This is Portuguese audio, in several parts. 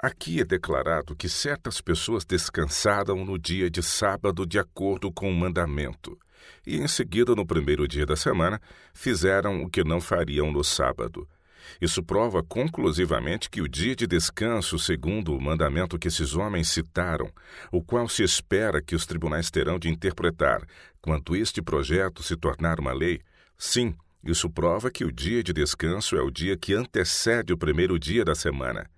Aqui é declarado que certas pessoas descansaram no dia de sábado de acordo com o mandamento, e em seguida, no primeiro dia da semana, fizeram o que não fariam no sábado. Isso prova conclusivamente que o dia de descanso, segundo o mandamento que esses homens citaram, o qual se espera que os tribunais terão de interpretar quando este projeto se tornar uma lei, sim, isso prova que o dia de descanso é o dia que antecede o primeiro dia da semana.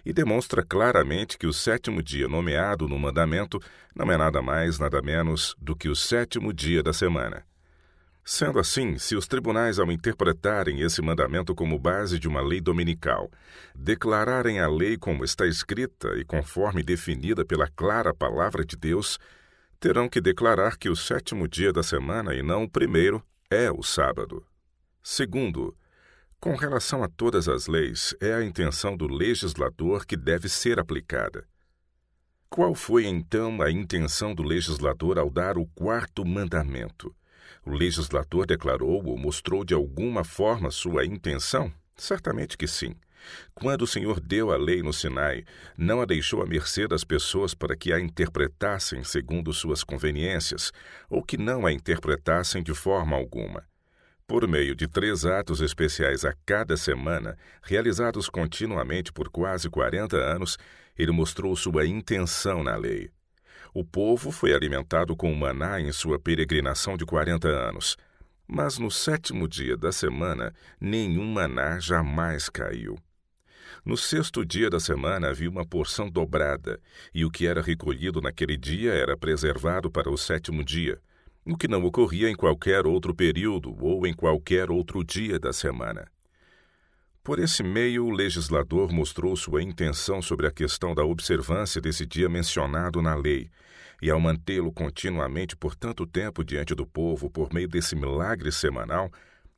E demonstra claramente que o sétimo dia nomeado no mandamento não é nada mais, nada menos do que o sétimo dia da semana. Sendo assim, se os tribunais, ao interpretarem esse mandamento como base de uma lei dominical, declararem a lei como está escrita e conforme definida pela clara palavra de Deus, terão que declarar que o sétimo dia da semana e não o primeiro é o sábado. Segundo, com relação a todas as leis, é a intenção do legislador que deve ser aplicada. Qual foi, então, a intenção do legislador ao dar o quarto mandamento? O legislador declarou ou mostrou de alguma forma sua intenção? Certamente que sim. Quando o Senhor deu a lei no Sinai, não a deixou à mercê das pessoas para que a interpretassem segundo suas conveniências, ou que não a interpretassem de forma alguma. Por meio de 3 atos especiais a cada semana, realizados continuamente por quase 40 anos, ele mostrou sua intenção na lei. O povo foi alimentado com maná em sua peregrinação de 40 anos, mas no 7º dia da semana, nenhum maná jamais caiu. No 6º dia da semana havia uma porção dobrada, e o que era recolhido naquele dia era preservado para o 7º dia, o que não ocorria em qualquer outro período ou em qualquer outro dia da semana. Por esse meio, o legislador mostrou sua intenção sobre a questão da observância desse dia mencionado na lei, e ao mantê-lo continuamente por tanto tempo diante do povo por meio desse milagre semanal,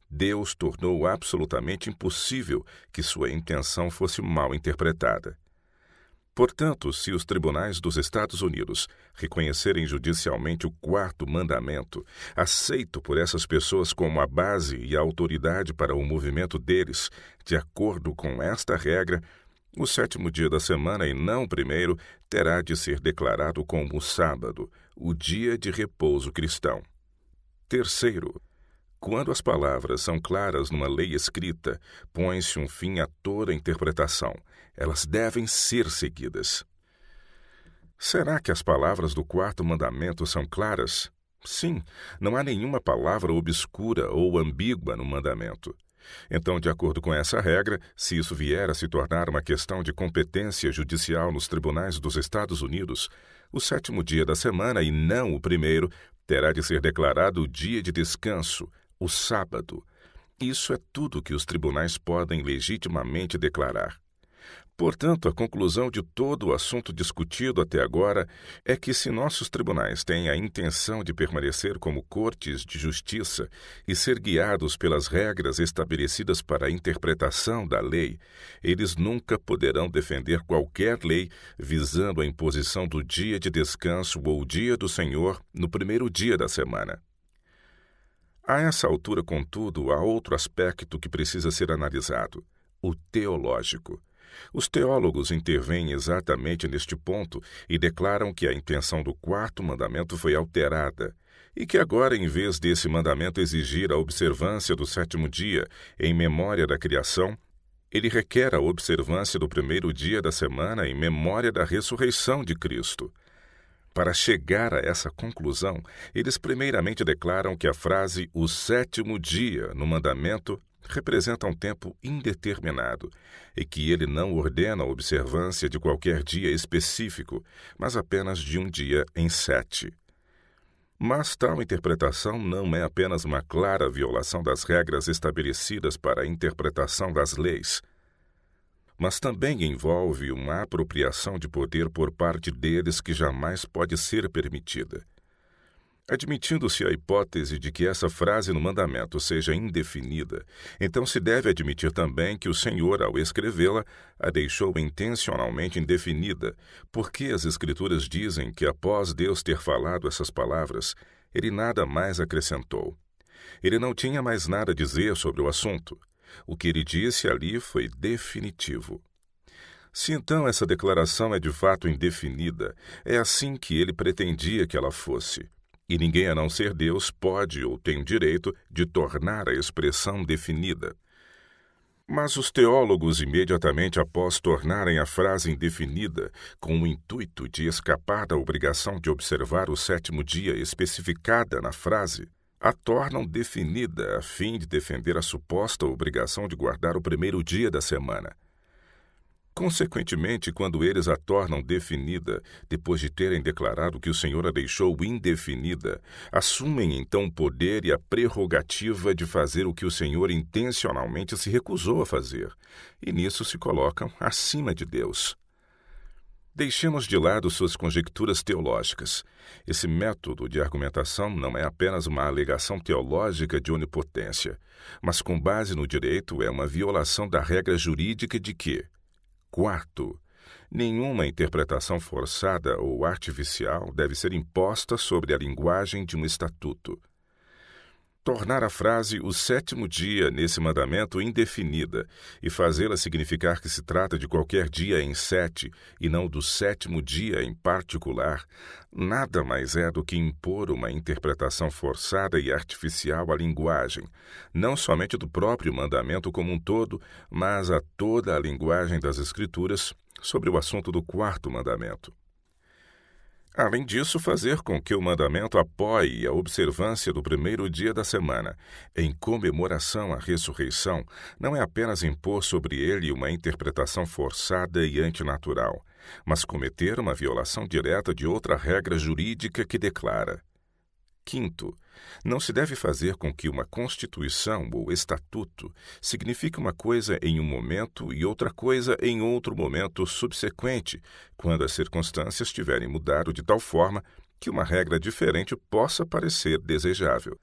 Deus tornou absolutamente impossível que sua intenção fosse mal interpretada. Portanto, se os tribunais dos Estados Unidos reconhecerem judicialmente o quarto mandamento, aceito por essas pessoas como a base e a autoridade para o movimento deles, de acordo com esta regra, o 7º dia da semana, e não o primeiro, terá de ser declarado como o sábado, o dia de repouso cristão. Terceiro, quando as palavras são claras numa lei escrita, põe-se um fim a toda interpretação. Elas devem ser seguidas. Será que as palavras do quarto mandamento são claras? Sim, não há nenhuma palavra obscura ou ambígua no mandamento. Então, de acordo com essa regra, se isso vier a se tornar uma questão de competência judicial nos tribunais dos Estados Unidos, o 7º dia da semana, e não o primeiro, terá de ser declarado o dia de descanso, o sábado. Isso é tudo que os tribunais podem legitimamente declarar. Portanto, a conclusão de todo o assunto discutido até agora é que, se nossos tribunais têm a intenção de permanecer como cortes de justiça e ser guiados pelas regras estabelecidas para a interpretação da lei, eles nunca poderão defender qualquer lei visando a imposição do dia de descanso ou dia do Senhor no primeiro dia da semana. A essa altura, contudo, há outro aspecto que precisa ser analisado: o teológico. Os teólogos intervêm exatamente neste ponto e declaram que a intenção do quarto mandamento foi alterada e que agora, em vez desse mandamento exigir a observância do 7º dia em memória da criação, ele requer a observância do primeiro dia da semana em memória da ressurreição de Cristo. Para chegar a essa conclusão, eles primeiramente declaram que a frase "o 7º dia" no mandamento representa um tempo indeterminado e que ele não ordena a observância de qualquer dia específico, mas apenas de um dia em 7. Mas tal interpretação não é apenas uma clara violação das regras estabelecidas para a interpretação das leis, mas também envolve uma apropriação de poder por parte deles que jamais pode ser permitida. Admitindo-se a hipótese de que essa frase no mandamento seja indefinida, então se deve admitir também que o Senhor, ao escrevê-la, a deixou intencionalmente indefinida, porque as Escrituras dizem que, após Deus ter falado essas palavras, ele nada mais acrescentou. Ele não tinha mais nada a dizer sobre o assunto. O que ele disse ali foi definitivo. Se então essa declaração é de fato indefinida, é assim que ele pretendia que ela fosse. E ninguém a não ser Deus pode ou tem o direito de tornar a expressão definida. Mas os teólogos, imediatamente após tornarem a frase indefinida, com o intuito de escapar da obrigação de observar o sétimo dia especificada na frase, a tornam definida a fim de defender a suposta obrigação de guardar o primeiro dia da semana. Consequentemente, quando eles a tornam definida, depois de terem declarado que o Senhor a deixou indefinida, assumem então o poder e a prerrogativa de fazer o que o Senhor intencionalmente se recusou a fazer, e nisso se colocam acima de Deus. Deixemos de lado suas conjecturas teológicas. Esse método de argumentação não é apenas uma alegação teológica de onipotência, mas com base no direito é uma violação da regra jurídica de que: quarto, nenhuma interpretação forçada ou artificial deve ser imposta sobre a linguagem de um estatuto. Tornar a frase "o sétimo dia" nesse mandamento indefinida e fazê-la significar que se trata de qualquer dia em 7 e não do sétimo dia em particular, nada mais é do que impor uma interpretação forçada e artificial à linguagem, não somente do próprio mandamento como um todo, mas a toda a linguagem das Escrituras sobre o assunto do quarto mandamento. Além disso, fazer com que o mandamento apoie a observância do primeiro dia da semana, em comemoração à ressurreição, não é apenas impor sobre ele uma interpretação forçada e antinatural, mas cometer uma violação direta de outra regra jurídica que declara: quinto, não se deve fazer com que uma constituição ou estatuto signifique uma coisa em um momento e outra coisa em outro momento subsequente, quando as circunstâncias tiverem mudado de tal forma que uma regra diferente possa parecer desejável.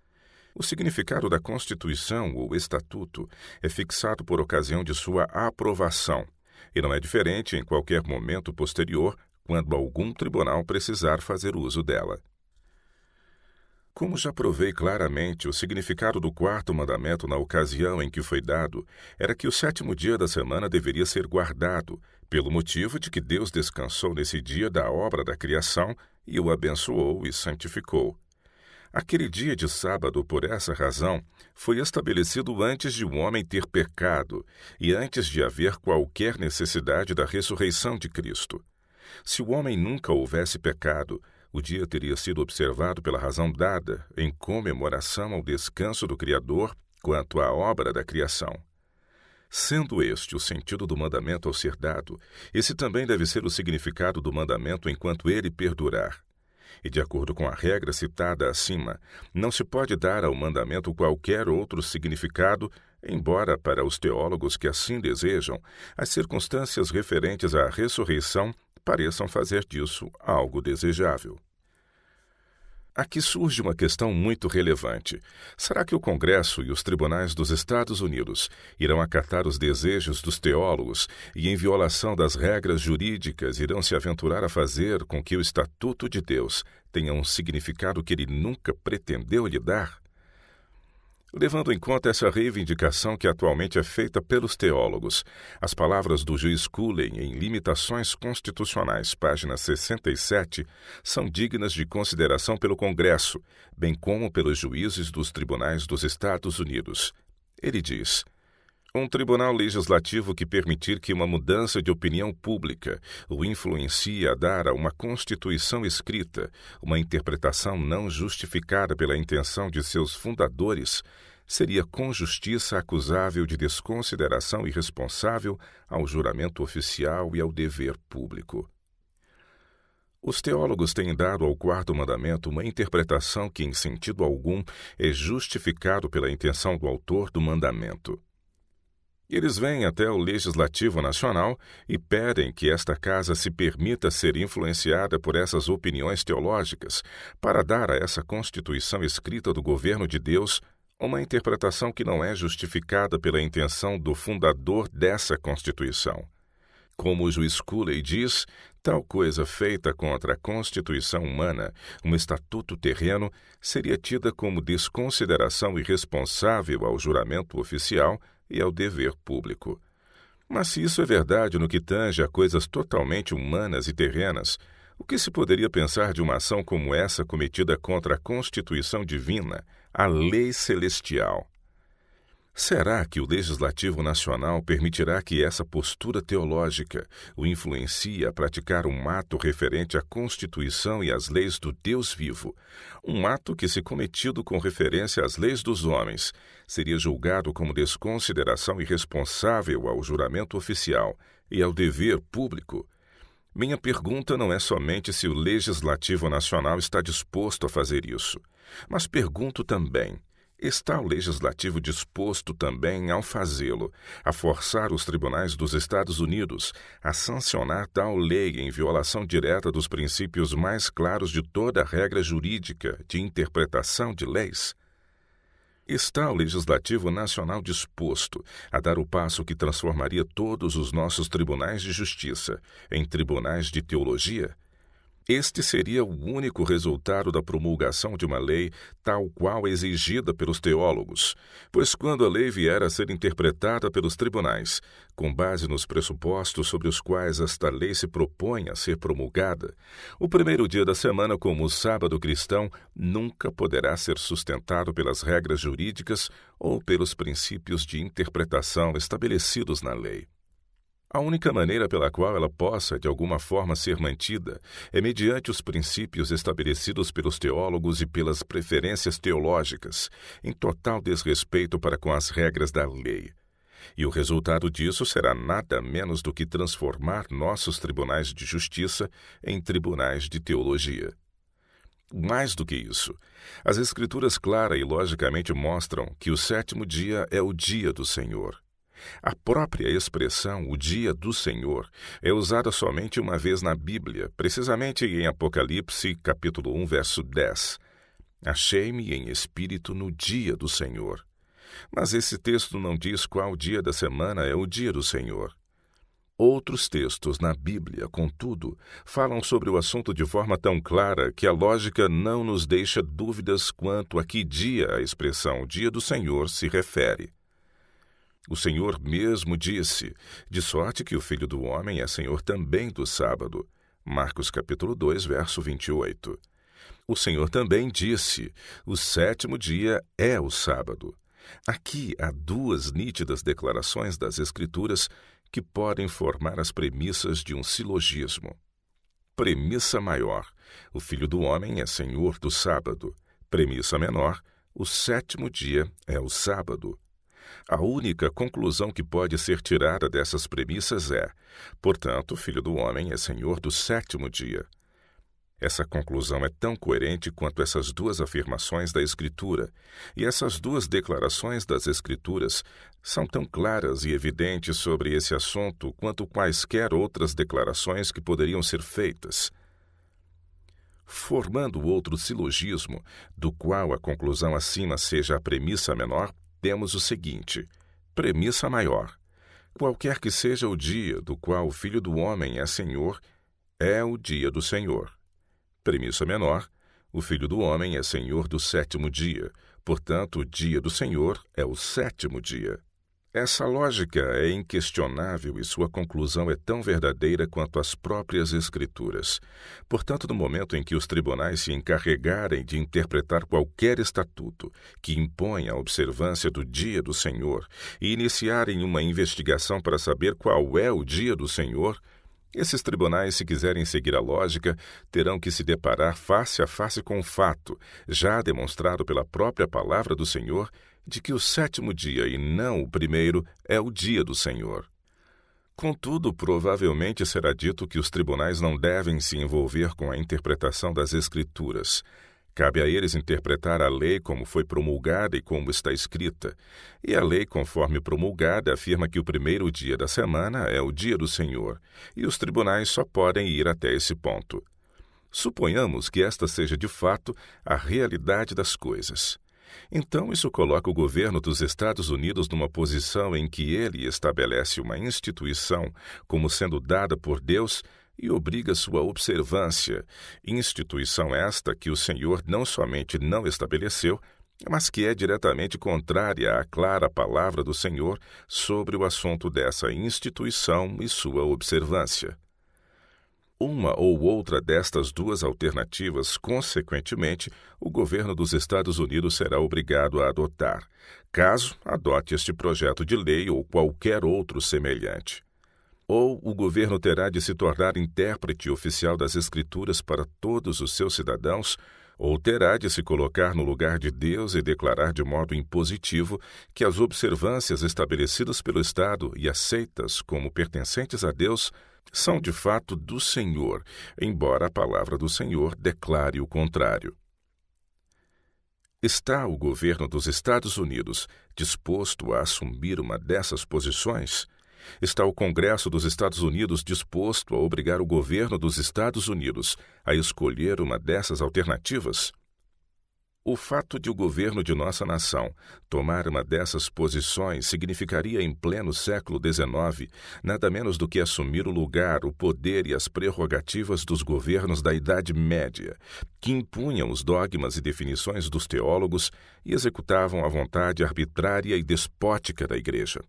O significado da constituição ou estatuto é fixado por ocasião de sua aprovação, e não é diferente em qualquer momento posterior, quando algum tribunal precisar fazer uso dela. Como já provei claramente, o significado do quarto mandamento na ocasião em que foi dado era que o sétimo dia da semana deveria ser guardado, pelo motivo de que Deus descansou nesse dia da obra da criação e o abençoou e santificou. Aquele dia de sábado, por essa razão, foi estabelecido antes de o homem ter pecado e antes de haver qualquer necessidade da ressurreição de Cristo. Se o homem nunca houvesse pecado, o dia teria sido observado pela razão dada em comemoração ao descanso do Criador quanto à obra da criação. Sendo este o sentido do mandamento ao ser dado, esse também deve ser o significado do mandamento enquanto ele perdurar. E de acordo com a regra citada acima, não se pode dar ao mandamento qualquer outro significado, embora para os teólogos que assim desejam, as circunstâncias referentes à ressurreição pareçam fazer disso algo desejável. Aqui surge uma questão muito relevante. Será que o Congresso e os tribunais dos Estados Unidos irão acatar os desejos dos teólogos e, em violação das regras jurídicas, irão se aventurar a fazer com que o Estatuto de Deus tenha um significado que ele nunca pretendeu lhe dar? Levando em conta essa reivindicação que atualmente é feita pelos teólogos, as palavras do juiz Cooley em Limitações Constitucionais, página 67, são dignas de consideração pelo Congresso, bem como pelos juízes dos tribunais dos Estados Unidos. Ele diz: um tribunal legislativo que permitir que uma mudança de opinião pública o influencie a dar a uma Constituição escrita uma interpretação não justificada pela intenção de seus fundadores seria com justiça acusável de desconsideração irresponsável ao juramento oficial e ao dever público. Os teólogos têm dado ao quarto mandamento uma interpretação que, em sentido algum, é justificado pela intenção do autor do mandamento. Eles vêm até o Legislativo Nacional e pedem que esta casa se permita ser influenciada por essas opiniões teológicas para dar a essa Constituição escrita do governo de Deus uma interpretação que não é justificada pela intenção do fundador dessa Constituição. Como o juiz Cooley diz, tal coisa feita contra a Constituição humana, um estatuto terreno, seria tida como desconsideração irresponsável ao juramento oficial e ao dever público. Mas se isso é verdade no que tange a coisas totalmente humanas e terrenas, o que se poderia pensar de uma ação como essa cometida contra a Constituição divina, a lei celestial? Será que o Legislativo Nacional permitirá que essa postura teológica o influencie a praticar um ato referente à Constituição e às leis do Deus vivo? Um ato que, se cometido com referência às leis dos homens, seria julgado como desconsideração irresponsável ao juramento oficial e ao dever público? Minha pergunta não é somente se o Legislativo Nacional está disposto a fazer isso, mas pergunto também: está o Legislativo disposto também, ao fazê-lo, a forçar os tribunais dos Estados Unidos a sancionar tal lei em violação direta dos princípios mais claros de toda a regra jurídica de interpretação de leis? Está o Legislativo Nacional disposto a dar o passo que transformaria todos os nossos tribunais de justiça em tribunais de teologia? Este seria o único resultado da promulgação de uma lei tal qual exigida pelos teólogos, pois quando a lei vier a ser interpretada pelos tribunais, com base nos pressupostos sobre os quais esta lei se propõe a ser promulgada, o primeiro dia da semana como o sábado cristão nunca poderá ser sustentado pelas regras jurídicas ou pelos princípios de interpretação estabelecidos na lei. A única maneira pela qual ela possa, de alguma forma, ser mantida é mediante os princípios estabelecidos pelos teólogos e pelas preferências teológicas, em total desrespeito para com as regras da lei. E o resultado disso será nada menos do que transformar nossos tribunais de justiça em tribunais de teologia. Mais do que isso, as Escrituras clara e logicamente mostram que o sétimo dia é o dia do Senhor. A própria expressão, o dia do Senhor, é usada somente uma vez na Bíblia, precisamente em Apocalipse, capítulo 1, verso 10. Achei-me em espírito no dia do Senhor. Mas esse texto não diz qual dia da semana é o dia do Senhor. Outros textos na Bíblia, contudo, falam sobre o assunto de forma tão clara que a lógica não nos deixa dúvidas quanto a que dia a expressão dia do Senhor se refere. O Senhor mesmo disse, de sorte que o Filho do Homem é Senhor também do sábado. Marcos capítulo 2, verso 28. O Senhor também disse, o sétimo dia é o sábado. Aqui há duas nítidas declarações das Escrituras que podem formar as premissas de um silogismo. Premissa maior, o Filho do Homem é Senhor do sábado. Premissa menor, o sétimo dia é o sábado. A única conclusão que pode ser tirada dessas premissas é, portanto, o Filho do Homem é Senhor do sétimo dia. Essa conclusão é tão coerente quanto essas duas afirmações da Escritura, e essas duas declarações das Escrituras são tão claras e evidentes sobre esse assunto quanto quaisquer outras declarações que poderiam ser feitas. Formando outro silogismo, do qual a conclusão acima seja a premissa menor, temos o seguinte: premissa maior. Qualquer que seja o dia do qual o Filho do Homem é Senhor, é o dia do Senhor. Premissa menor. O Filho do Homem é Senhor do sétimo dia, portanto, o dia do Senhor é o sétimo dia. Essa lógica é inquestionável e sua conclusão é tão verdadeira quanto as próprias Escrituras. Portanto, no momento em que os tribunais se encarregarem de interpretar qualquer estatuto que impõe a observância do dia do Senhor e iniciarem uma investigação para saber qual é o dia do Senhor, esses tribunais, se quiserem seguir a lógica, terão que se deparar face a face com o fato, já demonstrado pela própria palavra do Senhor, de que o sétimo dia e não o primeiro é o dia do Senhor. Contudo, provavelmente será dito que os tribunais não devem se envolver com a interpretação das Escrituras. Cabe a eles interpretar a lei como foi promulgada e como está escrita. E a lei, conforme promulgada, afirma que o primeiro dia da semana é o dia do Senhor, e os tribunais só podem ir até esse ponto. Suponhamos que esta seja de fato a realidade das coisas. Então, isso coloca o governo dos Estados Unidos numa posição em que ele estabelece uma instituição como sendo dada por Deus e obriga sua observância, instituição esta que o Senhor não somente não estabeleceu, mas que é diretamente contrária à clara palavra do Senhor sobre o assunto dessa instituição e sua observância. Uma ou outra destas duas alternativas, consequentemente, o governo dos Estados Unidos será obrigado a adotar, caso adote este projeto de lei ou qualquer outro semelhante. Ou o governo terá de se tornar intérprete oficial das Escrituras para todos os seus cidadãos, ou terá de se colocar no lugar de Deus e declarar de modo impositivo que as observâncias estabelecidas pelo Estado e aceitas como pertencentes a Deus são de fato do Senhor, embora a palavra do Senhor declare o contrário. Está o governo dos Estados Unidos disposto a assumir uma dessas posições? Está o Congresso dos Estados Unidos disposto a obrigar o governo dos Estados Unidos a escolher uma dessas alternativas? O fato de o governo de nossa nação tomar uma dessas posições significaria, em pleno século XIX, nada menos do que assumir o lugar, o poder e as prerrogativas dos governos da Idade Média, que impunham os dogmas e definições dos teólogos e executavam a vontade arbitrária e despótica da Igreja.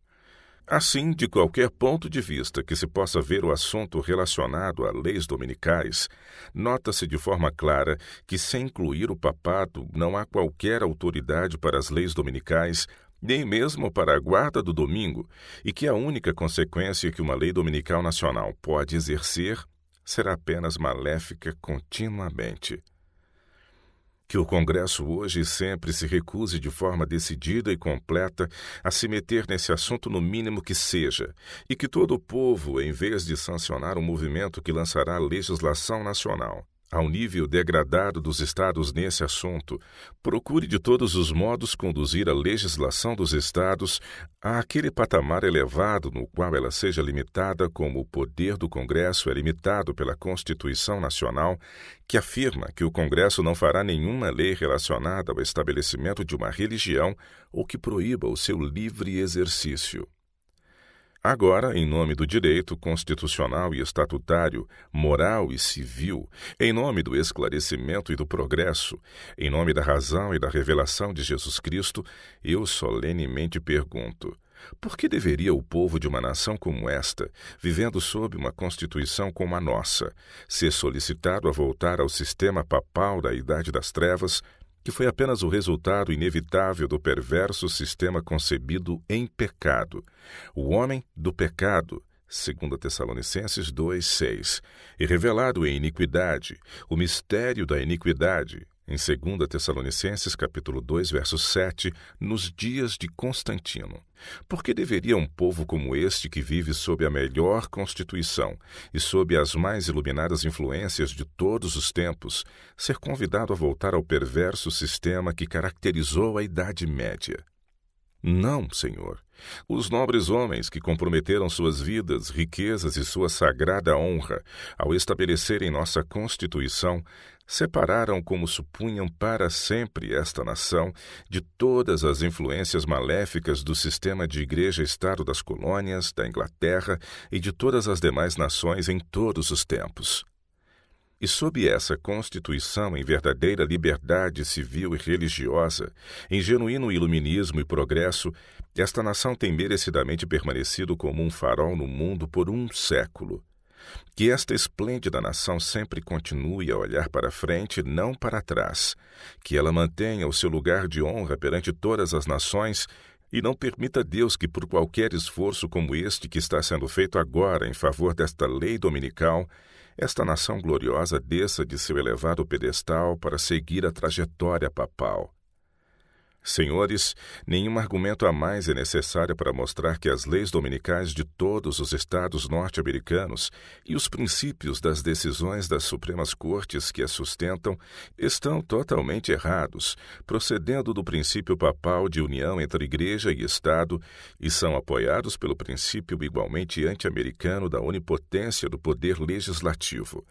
Assim, de qualquer ponto de vista que se possa ver o assunto relacionado a leis dominicais, nota-se de forma clara que, sem incluir o papado, não há qualquer autoridade para as leis dominicais, nem mesmo para a guarda do domingo, e que a única consequência que uma lei dominical nacional pode exercer será apenas maléfica continuamente. Que o Congresso hoje e sempre se recuse de forma decidida e completa a se meter nesse assunto no mínimo que seja, e que todo o povo, em vez de sancionar um movimento que lançará legislação nacional ao nível degradado dos estados nesse assunto, procure de todos os modos conduzir a legislação dos estados àquele patamar elevado no qual ela seja limitada como o poder do Congresso é limitado pela Constituição Nacional, que afirma que o Congresso não fará nenhuma lei relacionada ao estabelecimento de uma religião ou que proíba o seu livre exercício. Agora, em nome do direito constitucional e estatutário, moral e civil, em nome do esclarecimento e do progresso, em nome da razão e da revelação de Jesus Cristo, eu solenemente pergunto: por que deveria o povo de uma nação como esta, vivendo sob uma Constituição como a nossa, ser solicitado a voltar ao sistema papal da Idade das Trevas, que foi apenas o resultado inevitável do perverso sistema concebido em pecado, o homem do pecado, 2 Tessalonicenses 2:6, e revelado em iniquidade, o mistério da iniquidade, em 2 Tessalonicenses capítulo 2, verso 7, nos dias de Constantino. Por que deveria um povo como este, que vive sob a melhor Constituição e sob as mais iluminadas influências de todos os tempos, ser convidado a voltar ao perverso sistema que caracterizou a Idade Média? Não, Senhor. Os nobres homens que comprometeram suas vidas, riquezas e sua sagrada honra ao estabelecerem nossa Constituição, separaram como supunham para sempre esta nação de todas as influências maléficas do sistema de igreja-estado das colônias, da Inglaterra e de todas as demais nações em todos os tempos. E sob essa Constituição em verdadeira liberdade civil e religiosa, em genuíno iluminismo e progresso, esta nação tem merecidamente permanecido como um farol no mundo por um século. Que esta esplêndida nação sempre continue a olhar para frente, não para trás. Que ela mantenha o seu lugar de honra perante todas as nações e não permita Deus que, por qualquer esforço como este que está sendo feito agora em favor desta lei dominical, esta nação gloriosa desça de seu elevado pedestal para seguir a trajetória papal. Senhores, nenhum argumento a mais é necessário para mostrar que as leis dominicais de todos os estados norte-americanos e os princípios das decisões das Supremas Cortes que as sustentam estão totalmente errados, procedendo do princípio papal de união entre Igreja e Estado, e são apoiados pelo princípio igualmente anti-americano da onipotência do poder legislativo.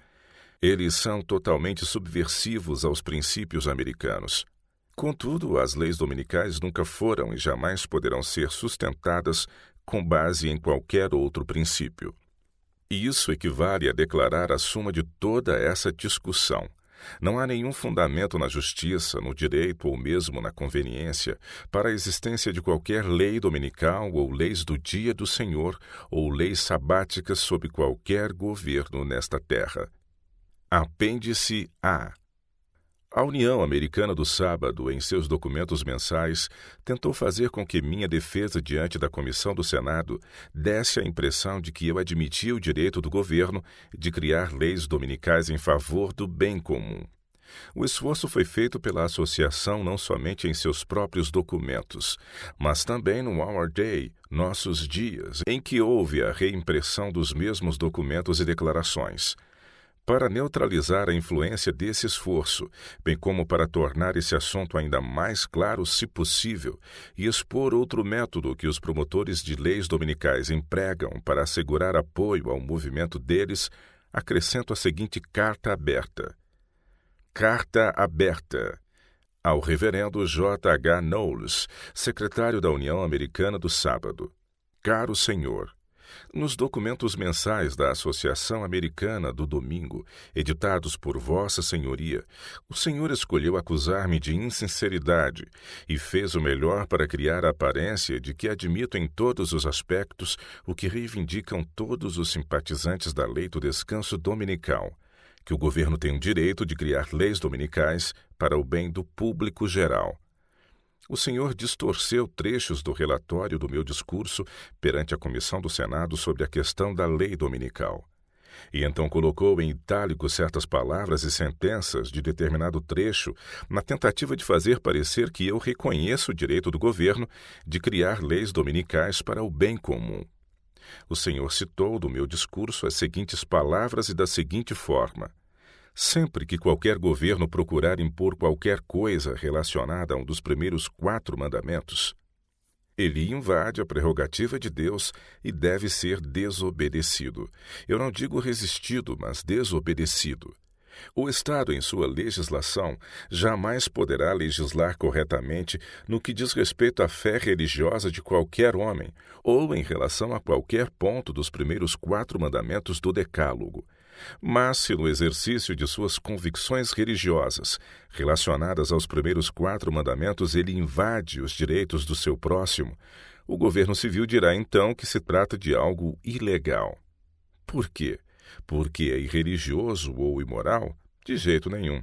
Eles são totalmente subversivos aos princípios americanos. Contudo, as leis dominicais nunca foram e jamais poderão ser sustentadas com base em qualquer outro princípio. E isso equivale a declarar a suma de toda essa discussão. Não há nenhum fundamento na justiça, no direito ou mesmo na conveniência para a existência de qualquer lei dominical ou leis do dia do Senhor ou leis sabáticas sob qualquer governo nesta terra. Apêndice A. A União Americana do Sábado, em seus documentos mensais, tentou fazer com que minha defesa diante da Comissão do Senado desse a impressão de que eu admitia o direito do governo de criar leis dominicais em favor do bem comum. O esforço foi feito pela associação não somente em seus próprios documentos, mas também no Our Day, Nossos Dias, em que houve a reimpressão dos mesmos documentos e declarações. Para neutralizar a influência desse esforço, bem como para tornar esse assunto ainda mais claro, se possível, e expor outro método que os promotores de leis dominicais empregam para assegurar apoio ao movimento deles, acrescento a seguinte carta aberta. Carta aberta ao Reverendo J. H. Knowles, secretário da União Americana do Sábado. Caro Senhor, nos documentos mensais da Associação Americana do Domingo, editados por Vossa Senhoria, o Senhor escolheu acusar-me de insinceridade e fez o melhor para criar a aparência de que admito em todos os aspectos o que reivindicam todos os simpatizantes da lei do descanso dominical, que o governo tem o direito de criar leis dominicais para o bem do público geral. O Senhor distorceu trechos do relatório do meu discurso perante a Comissão do Senado sobre a questão da lei dominical. E então colocou em itálico certas palavras e sentenças de determinado trecho na tentativa de fazer parecer que eu reconheço o direito do governo de criar leis dominicais para o bem comum. O Senhor citou do meu discurso as seguintes palavras e da seguinte forma: sempre que qualquer governo procurar impor qualquer coisa relacionada a um dos primeiros 4 mandamentos, ele invade a prerrogativa de Deus e deve ser desobedecido. Eu não digo resistido, mas desobedecido. O Estado, em sua legislação, jamais poderá legislar corretamente no que diz respeito à fé religiosa de qualquer homem ou em relação a qualquer ponto dos primeiros 4 mandamentos do Decálogo. Mas se no exercício de suas convicções religiosas, relacionadas aos primeiros 4 mandamentos, ele invade os direitos do seu próximo, o governo civil dirá então que se trata de algo ilegal. Por quê? Porque é irreligioso ou imoral? De jeito nenhum.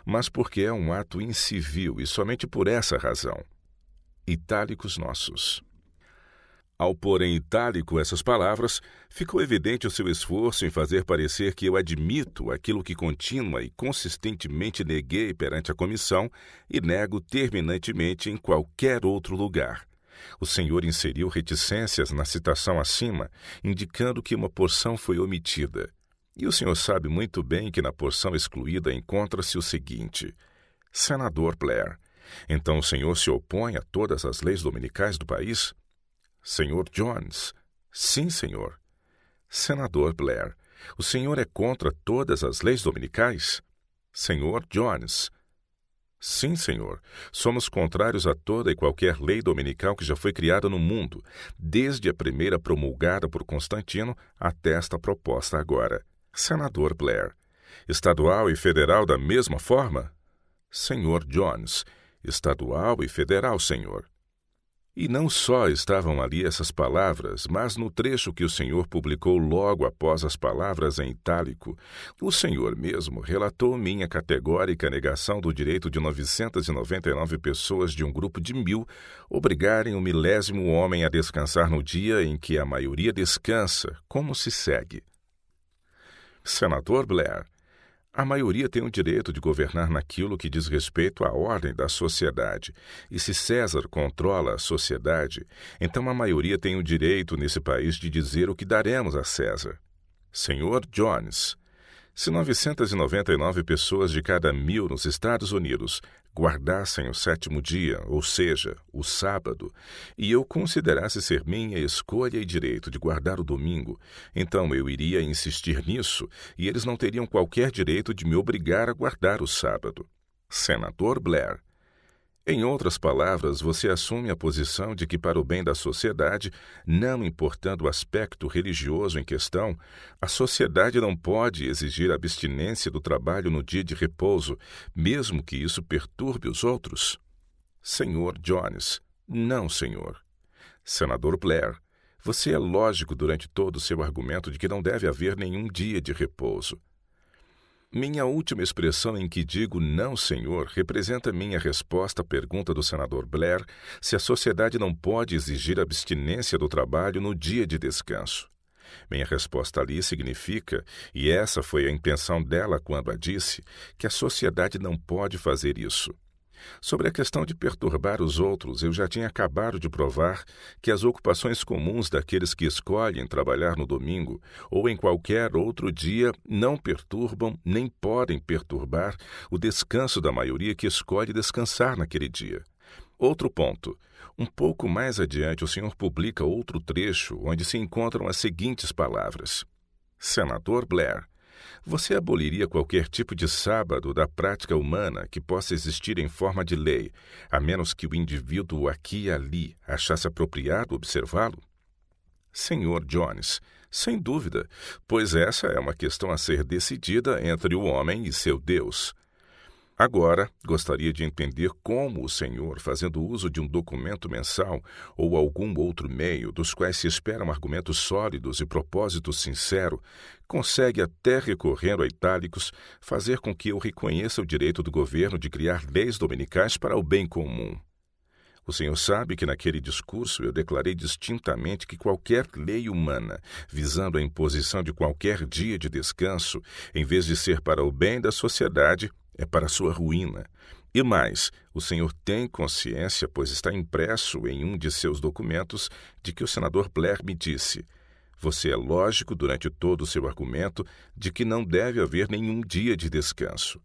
Mas porque é um ato incivil e somente por essa razão. Itálicos nossos. Ao pôr em itálico essas palavras, ficou evidente o seu esforço em fazer parecer que eu admito aquilo que contínua e consistentemente neguei perante a comissão e nego terminantemente em qualquer outro lugar. O Senhor inseriu reticências na citação acima, indicando que uma porção foi omitida. E o Senhor sabe muito bem que na porção excluída encontra-se o seguinte: Senador Blair, então o Senhor se opõe a todas as leis dominicais do país? Senhor Jones, sim, senhor. Senador Blair, o senhor é contra todas as leis dominicais? Senhor Jones, sim, senhor. Somos contrários a toda e qualquer lei dominical que já foi criada no mundo, desde a primeira promulgada por Constantino até esta proposta agora. Senador Blair, estadual e federal da mesma forma? Senhor Jones, estadual e federal, senhor. E não só estavam ali essas palavras, mas no trecho que o Senhor publicou logo após as palavras em itálico, o Senhor mesmo relatou minha categórica negação do direito de 999 pessoas de um grupo de 1000 obrigarem o 1000º homem a descansar no dia em que a maioria descansa, como se segue. Senador Blair, a maioria tem o direito de governar naquilo que diz respeito à ordem da sociedade. E se César controla a sociedade, então a maioria tem o direito nesse país de dizer o que daremos a César. Senhor Jones, se 999 pessoas de cada 1000 nos Estados Unidos guardassem o 7º dia, ou seja, o sábado, e eu considerasse ser minha escolha e direito de guardar o domingo, então eu iria insistir nisso e eles não teriam qualquer direito de me obrigar a guardar o sábado. Senador Blair, Em outras palavras, você assume a posição de que, para o bem da sociedade, não importando o aspecto religioso em questão, a sociedade não pode exigir abstinência do trabalho no dia de repouso, mesmo que isso perturbe os outros. Senhor Jones: não, senhor. Senador Blair: você é lógico durante todo o seu argumento de que não deve haver nenhum dia de repouso. Minha última expressão em que digo não, senhor, representa minha resposta à pergunta do senador Blair se a sociedade não pode exigir abstinência do trabalho no dia de descanso. Minha resposta ali significa, e essa foi a intenção dela quando a disse, que a sociedade não pode fazer isso. Sobre a questão de perturbar os outros, eu já tinha acabado de provar que as ocupações comuns daqueles que escolhem trabalhar no domingo ou em qualquer outro dia não perturbam nem podem perturbar o descanso da maioria que escolhe descansar naquele dia. Outro ponto. Um pouco mais adiante, o senhor publica outro trecho onde se encontram as seguintes palavras: Senador Blair: você aboliria qualquer tipo de sábado da prática humana que possa existir em forma de lei, a menos que o indivíduo aqui e ali achasse apropriado observá-lo? Senhor Jones: sem dúvida, pois essa é uma questão a ser decidida entre o homem e seu Deus. Agora, gostaria de entender como o senhor, fazendo uso de um documento mensal ou algum outro meio, dos quais se esperam argumentos sólidos e propósito sincero, consegue, até recorrendo a itálicos, fazer com que eu reconheça o direito do governo de criar leis dominicais para o bem comum. O senhor sabe que naquele discurso eu declarei distintamente que qualquer lei humana, visando a imposição de qualquer dia de descanso, em vez de ser para o bem da sociedade, é para sua ruína. E mais, o senhor tem consciência, pois está impresso em um de seus documentos, de que o senador Blair me disse: você é lógico durante todo o seu argumento de que não deve haver nenhum dia de descanso.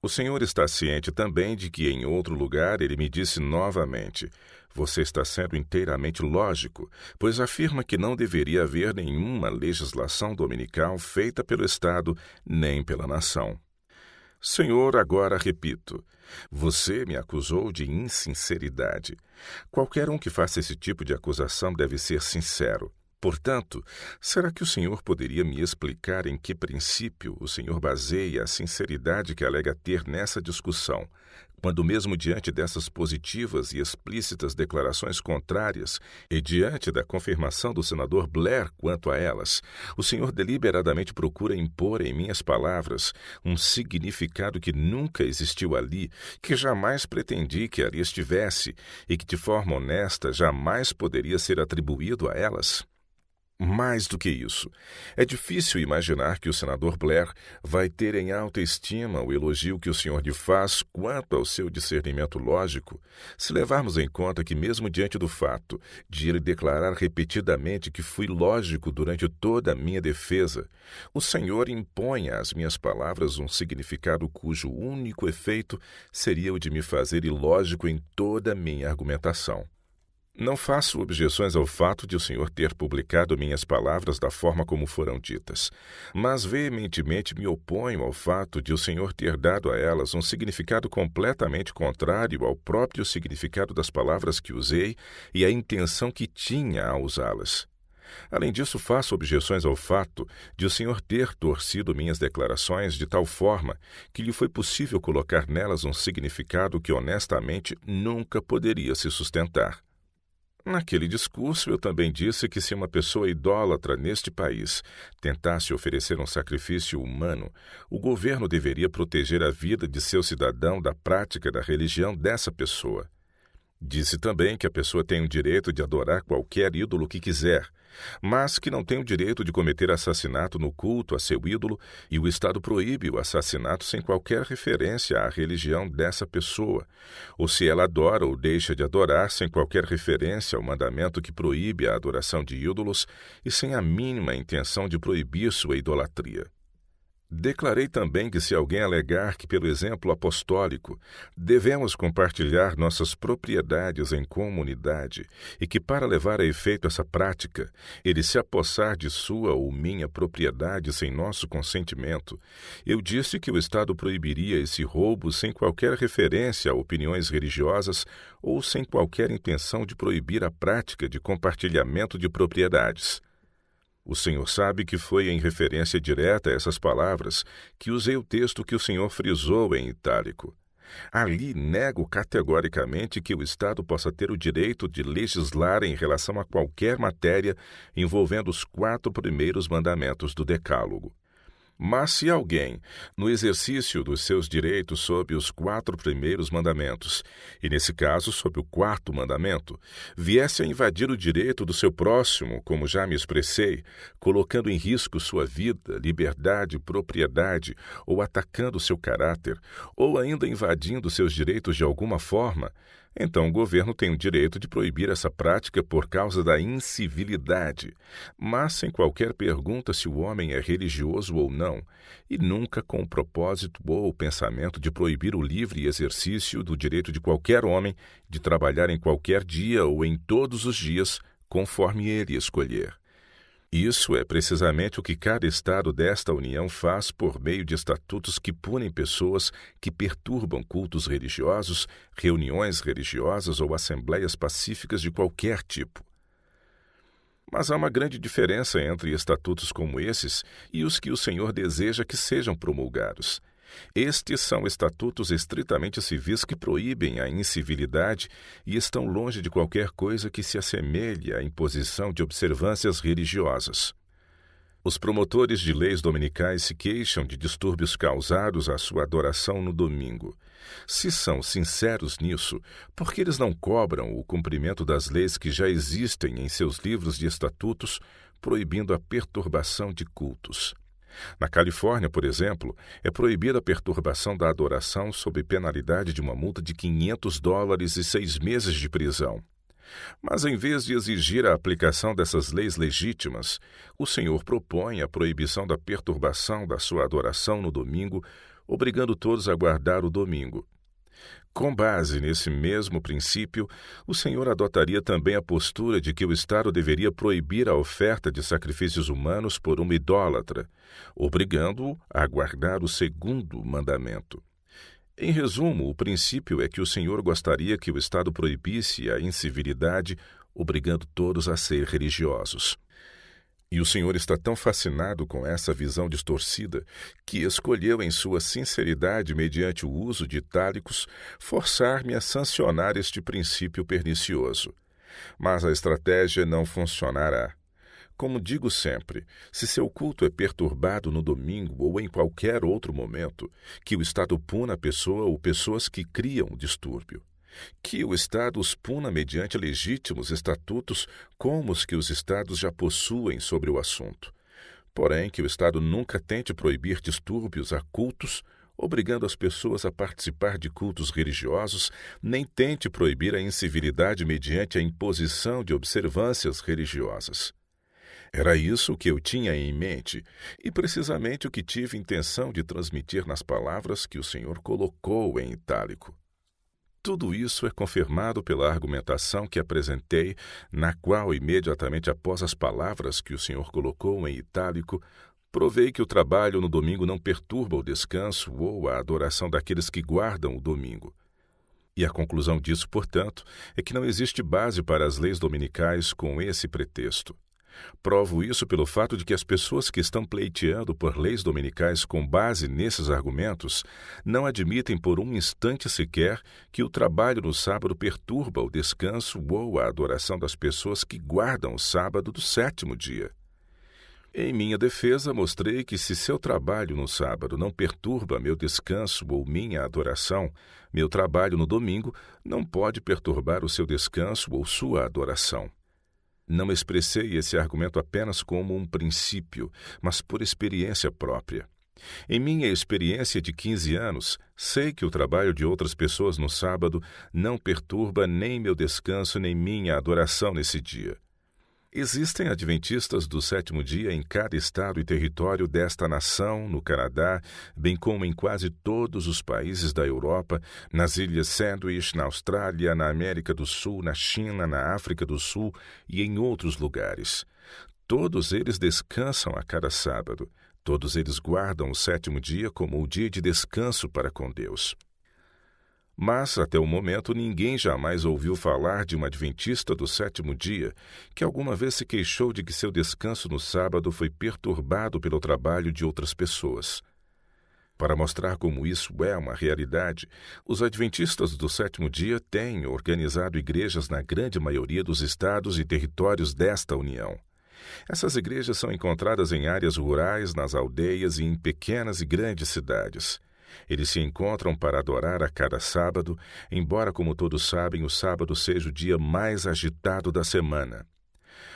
O senhor está ciente também de que em outro lugar ele me disse novamente: você está sendo inteiramente lógico, pois afirma que não deveria haver nenhuma legislação dominical feita pelo Estado nem pela nação. Senhor, agora repito, você me acusou de insinceridade. Qualquer um que faça esse tipo de acusação deve ser sincero. Portanto, será que o senhor poderia me explicar em que princípio o senhor baseia a sinceridade que alega ter nessa discussão, quando mesmo diante dessas positivas e explícitas declarações contrárias e diante da confirmação do senador Blair quanto a elas, o senhor deliberadamente procura impor em minhas palavras um significado que nunca existiu ali, que jamais pretendi que ali estivesse e que de forma honesta jamais poderia ser atribuído a elas? Mais do que isso, é difícil imaginar que o senador Blair vai ter em alta estima o elogio que o senhor lhe faz quanto ao seu discernimento lógico, se levarmos em conta que, mesmo diante do fato de ele declarar repetidamente que fui lógico durante toda a minha defesa, o senhor impõe às minhas palavras um significado cujo único efeito seria o de me fazer ilógico em toda a minha argumentação. Não faço objeções ao fato de o senhor ter publicado minhas palavras da forma como foram ditas, mas veementemente me oponho ao fato de o senhor ter dado a elas um significado completamente contrário ao próprio significado das palavras que usei e à intenção que tinha ao usá-las. Além disso, faço objeções ao fato de o senhor ter torcido minhas declarações de tal forma que lhe foi possível colocar nelas um significado que honestamente nunca poderia se sustentar. Naquele discurso, eu também disse que se uma pessoa idólatra neste país tentasse oferecer um sacrifício humano, o governo deveria proteger a vida de seu cidadão da prática da religião dessa pessoa. Disse também que a pessoa tem o direito de adorar qualquer ídolo que quiser, mas que não tem o direito de cometer assassinato no culto a seu ídolo, e o Estado proíbe o assassinato sem qualquer referência à religião dessa pessoa, ou se ela adora ou deixa de adorar sem qualquer referência ao mandamento que proíbe a adoração de ídolos e sem a mínima intenção de proibir sua idolatria. Declarei também que se alguém alegar que, pelo exemplo apostólico, devemos compartilhar nossas propriedades em comunidade e que, para levar a efeito essa prática, ele se apossar de sua ou minha propriedade sem nosso consentimento, eu disse que o Estado proibiria esse roubo sem qualquer referência a opiniões religiosas ou sem qualquer intenção de proibir a prática de compartilhamento de propriedades. O senhor sabe que foi em referência direta a essas palavras que usei o texto que o senhor frisou em itálico. Ali nego categoricamente que o Estado possa ter o direito de legislar em relação a qualquer matéria envolvendo os 4 primeiros mandamentos do Decálogo. Mas se alguém, no exercício dos seus direitos sob os 4 primeiros mandamentos, e nesse caso sob o 4º mandamento, viesse a invadir o direito do seu próximo, como já me expressei, colocando em risco sua vida, liberdade, propriedade, ou atacando seu caráter, ou ainda invadindo seus direitos de alguma forma, então o governo tem o direito de proibir essa prática por causa da incivilidade, mas sem qualquer pergunta se o homem é religioso ou não, e nunca com o propósito ou o pensamento de proibir o livre exercício do direito de qualquer homem de trabalhar em qualquer dia ou em todos os dias, conforme ele escolher. Isso é precisamente o que cada Estado desta União faz por meio de estatutos que punem pessoas que perturbam cultos religiosos, reuniões religiosas ou assembleias pacíficas de qualquer tipo. Mas há uma grande diferença entre estatutos como esses e os que o Senhor deseja que sejam promulgados. Estes são estatutos estritamente civis que proíbem a incivilidade e estão longe de qualquer coisa que se assemelhe à imposição de observâncias religiosas. Os promotores de leis dominicais se queixam de distúrbios causados à sua adoração no domingo. Se são sinceros nisso, por que eles não cobram o cumprimento das leis que já existem em seus livros de estatutos, proibindo a perturbação de cultos? Na Califórnia, por exemplo, é proibida a perturbação da adoração sob penalidade de uma multa de $500 e 6 meses de prisão. Mas, em vez de exigir a aplicação dessas leis legítimas, o Senhor propõe a proibição da perturbação da sua adoração no domingo, obrigando todos a guardar o domingo. Com base nesse mesmo princípio, o Senhor adotaria também a postura de que o Estado deveria proibir a oferta de sacrifícios humanos por uma idólatra, obrigando-o a guardar o 2º mandamento. Em resumo, o princípio é que o Senhor gostaria que o Estado proibisse a incivilidade, obrigando todos a ser religiosos. E o Senhor está tão fascinado com essa visão distorcida que escolheu, em sua sinceridade, mediante o uso de itálicos, forçar-me a sancionar este princípio pernicioso. Mas a estratégia não funcionará. Como digo sempre, se seu culto é perturbado no domingo ou em qualquer outro momento, que o Estado puna a pessoa ou pessoas que criam o distúrbio. Que o Estado os puna mediante legítimos estatutos como os que os Estados já possuem sobre o assunto. Porém, que o Estado nunca tente proibir distúrbios a cultos, obrigando as pessoas a participar de cultos religiosos, nem tente proibir a incivilidade mediante a imposição de observâncias religiosas. Era isso que eu tinha em mente, e precisamente o que tive intenção de transmitir nas palavras que o Senhor colocou em itálico. Tudo isso é confirmado pela argumentação que apresentei, na qual, imediatamente após as palavras que o Senhor colocou em itálico, provei que o trabalho no domingo não perturba o descanso ou a adoração daqueles que guardam o domingo. E a conclusão disso, portanto, é que não existe base para as leis dominicais com esse pretexto. Provo isso pelo fato de que as pessoas que estão pleiteando por leis dominicais com base nesses argumentos não admitem por um instante sequer que o trabalho no sábado perturba o descanso ou a adoração das pessoas que guardam o sábado do 7º dia. Em minha defesa, mostrei que se seu trabalho no sábado não perturba meu descanso ou minha adoração, meu trabalho no domingo não pode perturbar o seu descanso ou sua adoração. Não expressei esse argumento apenas como um princípio, mas por experiência própria. Em minha experiência de 15 anos, sei que o trabalho de outras pessoas no sábado não perturba nem meu descanso nem minha adoração nesse dia. Existem adventistas do sétimo dia em cada estado e território desta nação, no Canadá, bem como em quase todos os países da Europa, nas Ilhas Sandwich, na Austrália, na América do Sul, na China, na África do Sul e em outros lugares. Todos eles descansam a cada sábado. Todos eles guardam o sétimo dia como o dia de descanso para com Deus. Mas, até o momento, ninguém jamais ouviu falar de um adventista do sétimo dia que alguma vez se queixou de que seu descanso no sábado foi perturbado pelo trabalho de outras pessoas. Para mostrar como isso é uma realidade, os adventistas do sétimo dia têm organizado igrejas na grande maioria dos estados e territórios desta União. Essas igrejas são encontradas em áreas rurais, nas aldeias e em pequenas e grandes cidades. Eles se encontram para adorar a cada sábado, embora, como todos sabem, o sábado seja o dia mais agitado da semana.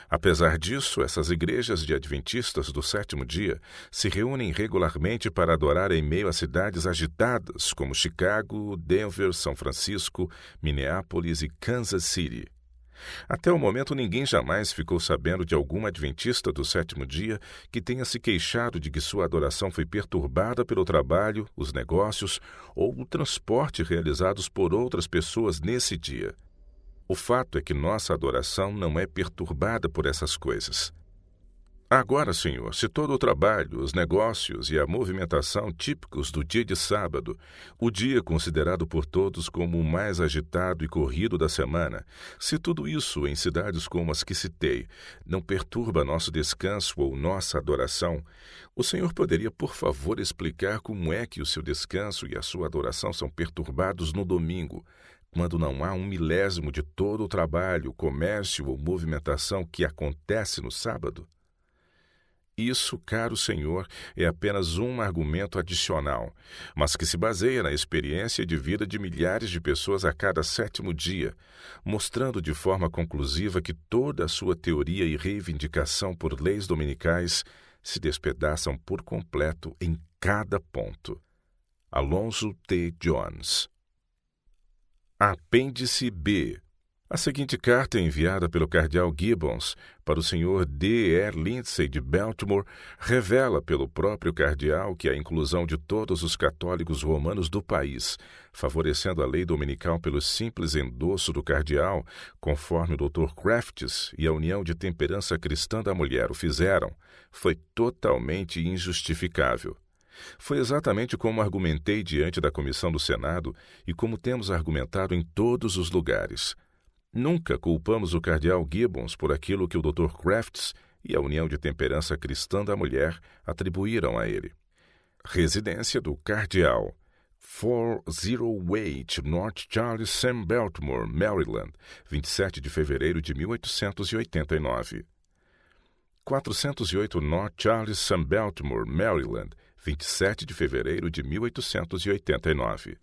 Apesar disso, essas igrejas de adventistas do sétimo dia se reúnem regularmente para adorar em meio a cidades agitadas, como Chicago, Denver, São Francisco, Minneapolis e Kansas City. Até o momento, ninguém jamais ficou sabendo de algum adventista do sétimo dia que tenha se queixado de que sua adoração foi perturbada pelo trabalho, os negócios ou o transporte realizados por outras pessoas nesse dia. O fato é que nossa adoração não é perturbada por essas coisas. Agora, Senhor, se todo o trabalho, os negócios e a movimentação típicos do dia de sábado, o dia considerado por todos como o mais agitado e corrido da semana, se tudo isso em cidades como as que citei não perturba nosso descanso ou nossa adoração, o Senhor poderia, por favor, explicar como é que o seu descanso e a sua adoração são perturbados no domingo, quando não há 1/1000 de todo o trabalho, comércio ou movimentação que acontece no sábado? Isso, caro Senhor, é apenas um argumento adicional, mas que se baseia na experiência de vida de milhares de pessoas a cada sétimo dia, mostrando de forma conclusiva que toda a sua teoria e reivindicação por leis dominicais se despedaçam por completo em cada ponto. Alonzo T. Jones. Apêndice B. A seguinte carta, enviada pelo cardeal Gibbons para o Sr. D.R. Lindsay de Baltimore, revela pelo próprio cardeal que a inclusão de todos os católicos romanos do país, favorecendo a lei dominical pelo simples endosso do cardeal, conforme o Dr. Crafts e a União de Temperança Cristã da Mulher o fizeram, foi totalmente injustificável. Foi exatamente como argumentei diante da comissão do Senado e como temos argumentado em todos os lugares. Nunca culpamos o cardeal Gibbons por aquilo que o Dr. Crafts e a União de Temperança Cristã da Mulher atribuíram a ele. Residência do cardeal. 408 North Charles Sam Baltimore, Maryland, 27 de fevereiro de 1889. 408 North Charles Sam Baltimore, Maryland, 27 de fevereiro de 1889.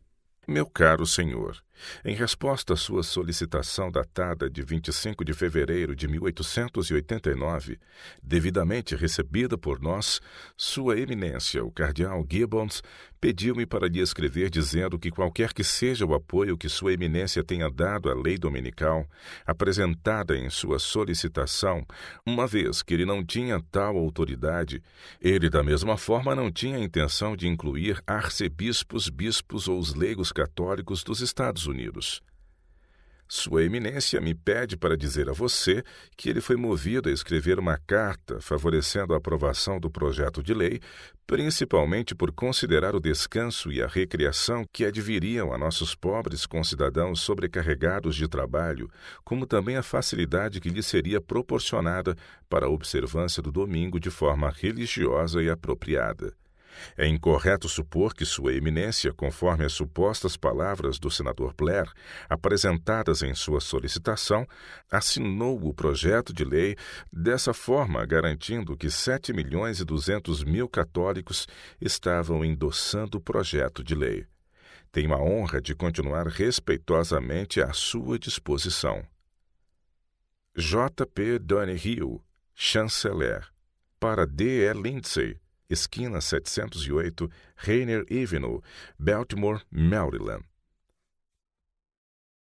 Meu caro Senhor, em resposta à sua solicitação datada de 25 de fevereiro de 1889, devidamente recebida por nós, Sua Eminência, o cardeal Gibbons, pediu-me para lhe escrever dizendo que qualquer que seja o apoio que Sua Eminência tenha dado à lei dominical, apresentada em sua solicitação, uma vez que ele não tinha tal autoridade, ele da mesma forma não tinha a intenção de incluir arcebispos, bispos ou os leigos católicos dos Estados Unidos. Sua Eminência me pede para dizer a você que ele foi movido a escrever uma carta favorecendo a aprovação do projeto de lei, principalmente por considerar o descanso e a recreação que adviriam a nossos pobres concidadãos sobrecarregados de trabalho, como também a facilidade que lhe seria proporcionada para a observância do domingo de forma religiosa e apropriada. É incorreto supor que Sua Eminência, conforme as supostas palavras do senador Blair, apresentadas em sua solicitação, assinou o projeto de lei, dessa forma garantindo que 7.200.000 católicos estavam endossando o projeto de lei. Tenho a honra de continuar respeitosamente à sua disposição. J. P. Donahue, chanceler. Para D. E. Lindsay, esquina 708, Rainier Avenue, Baltimore, Maryland.